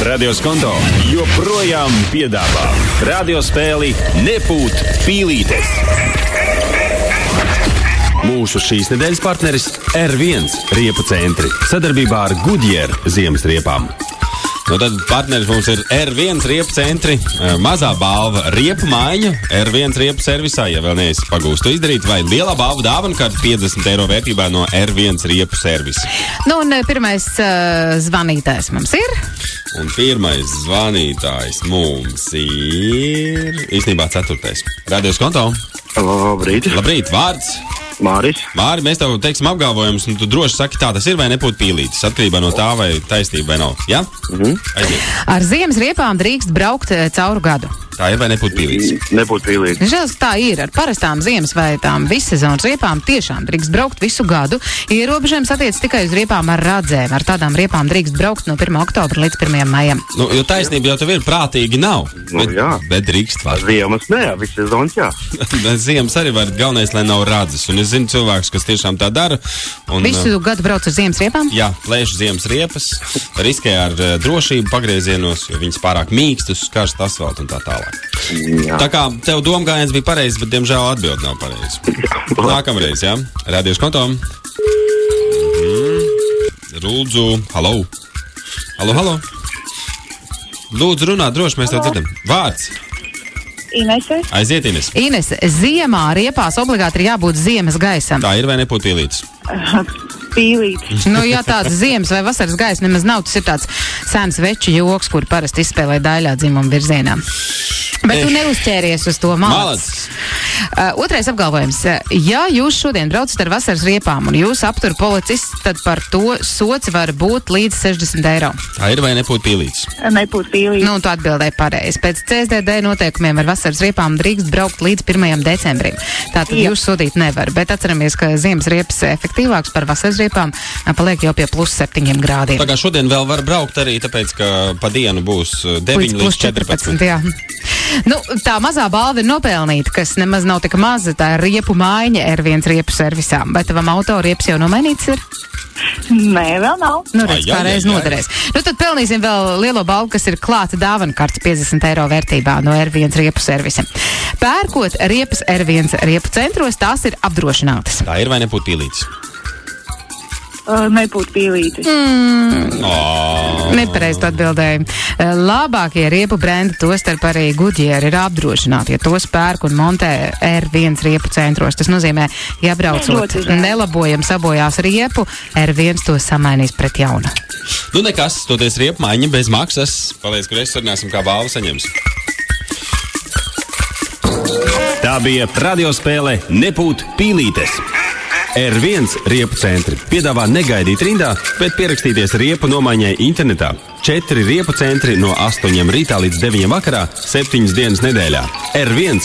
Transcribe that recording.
Radioskonto joprojām piedāvā radiospēli Nepūt pīlītes. Mūsu šīs nedēļas partneris R1 riepu centri sadarbībā ar Goodyear ziemas riepām. Nu tad partneris mums ir R1 riepu centri, mazā balva riepu maiņa, R1 riepu servisā, ja vēl neesi pagūstu izdarīt, vai lielā balva dāvana kārta 50 eiro vērtībā no R1 riepu servisa. Nu un pirmais zvanītājs mums ir? Un pirmais zvanītājs mums ir īstenībā 4. Radioskonto. Labrīt. Labrīt, vārds? Māris. Māri, mēs tev teiksim apgalvojumus, un tu droši saki, tā tas ir vai nepūt pīlītis, atkarībā no tā, vai taisnība vai nav. Ja? Aiziet. Ar ziemas riepām drīkst braukt cauru gadu. Tā ir vai nepūt pīlītis? Nepūt pīlītis. Žēl, tā ir. Ar parastām ziemas vai tām vissezonas riepām tiešām drīkst braukt visu gadu. Ierobežojums attiec tikai uz riepām ar radzēm. Ar tādām riepām drīkst braukt no 1. oktobra līdz 1. maijam. Nu, jo taisnība jau tev ir, prātīgi nav. Nu, bet drīkst var. Ziemas nē, vissezonas jā. Ziemas arī var, galvenais, lai nav radzes. Un es zinu cilvēkus, kas tiešām tā dara. Un, visu gadu brauc ar ziemas riepām? Jā, plēš ziemas riepas, riskē ar drošību pagriezienos, jo viņas pārāk mīkstas, karst asfaltu un tā tālāk. Jā. Tā kā tev domgājiens bija pareizs, bet diemžēl atbild nav pareizi. Nākamreiz, jā? Radioskonto. Lūdzu, halo. Halo. Lūdzu, runā droši, mēs tev dzirdam. Vārds. Inese. Aiziet, Ines. Ines, ziemā riepās obligāti ir jābūt ziemas gaisam. Tā ir vai nepūt pīlītis? Pīlītis. Nu, ja tāds ziemas vai vasaras gaisa nemaz nav, tas ir tāds sens veču joks, kur parasti izspēlē daļā dzimuma virzienā. Bet tu neuzķēries uz to malacis. Otrais apgalvojums. Ja jūs šodien braucat ar vasaras riepām un jūs aptur policists, tad par to sots var būt līdz 60 eiro. Tā ir vai nepūt pīlītis? Nepūt pīlītis. Nu, tu atbildēji pareizi. Pēc CSDD noteikumiem ar vasaras riepām drīkst braukt līdz 1. decembrim. Tātad jūs sodīt nevar, bet atceramies, ka ziemas riepas efektīvāks par vasaras riepām paliek jau pie +7 grādiem. Tā kā šodien vēl var braukt arī, tāpēc, ka pa dienu būs 9 līdz 14. Jā. Nu, tā mazā balva ir nopelnīta, kas nemaz nav tik maza, tā ir riepu maiņa R1 riepu servisām. Vai tavam auto riepas jau nomainīts ir? Nē, vēl nav. Nu, redz, kāreiz noderēs. Nu, tad pelnīsim vēl lielo balvu, kas ir klāta dāvana karta 50 eiro vērtībā no R1 riepu servisa. Pērkot riepas R1 riepu centros, tās ir apdrošinātas. Tā ir vai nepūt pīlītis? Nepūt pīlītis. Nepareizi tu atbildēji. Labākie riepu brendi, tostarp arī Goodyear, ir apdrošināti, ja tos pērk un montē R1 riepu centros. Tas nozīmē, ja braucot nelabojam sabojās riepu, R1 to samainīs pret jaunu. Nu nekas, toties riepu maiņa bez maksas. Paldies, ka reiz sarunāsim, kā balvu saņems. Tā bija radiospēle Nepūt pīlītes. R1 riepu centri piedāvā negaidīt rindā, bet pierakstīties riepu nomaiņai internetā. 4 riepu centri no 8 rītā līdz 9 vakarā, 7 dienas nedēļā. R1.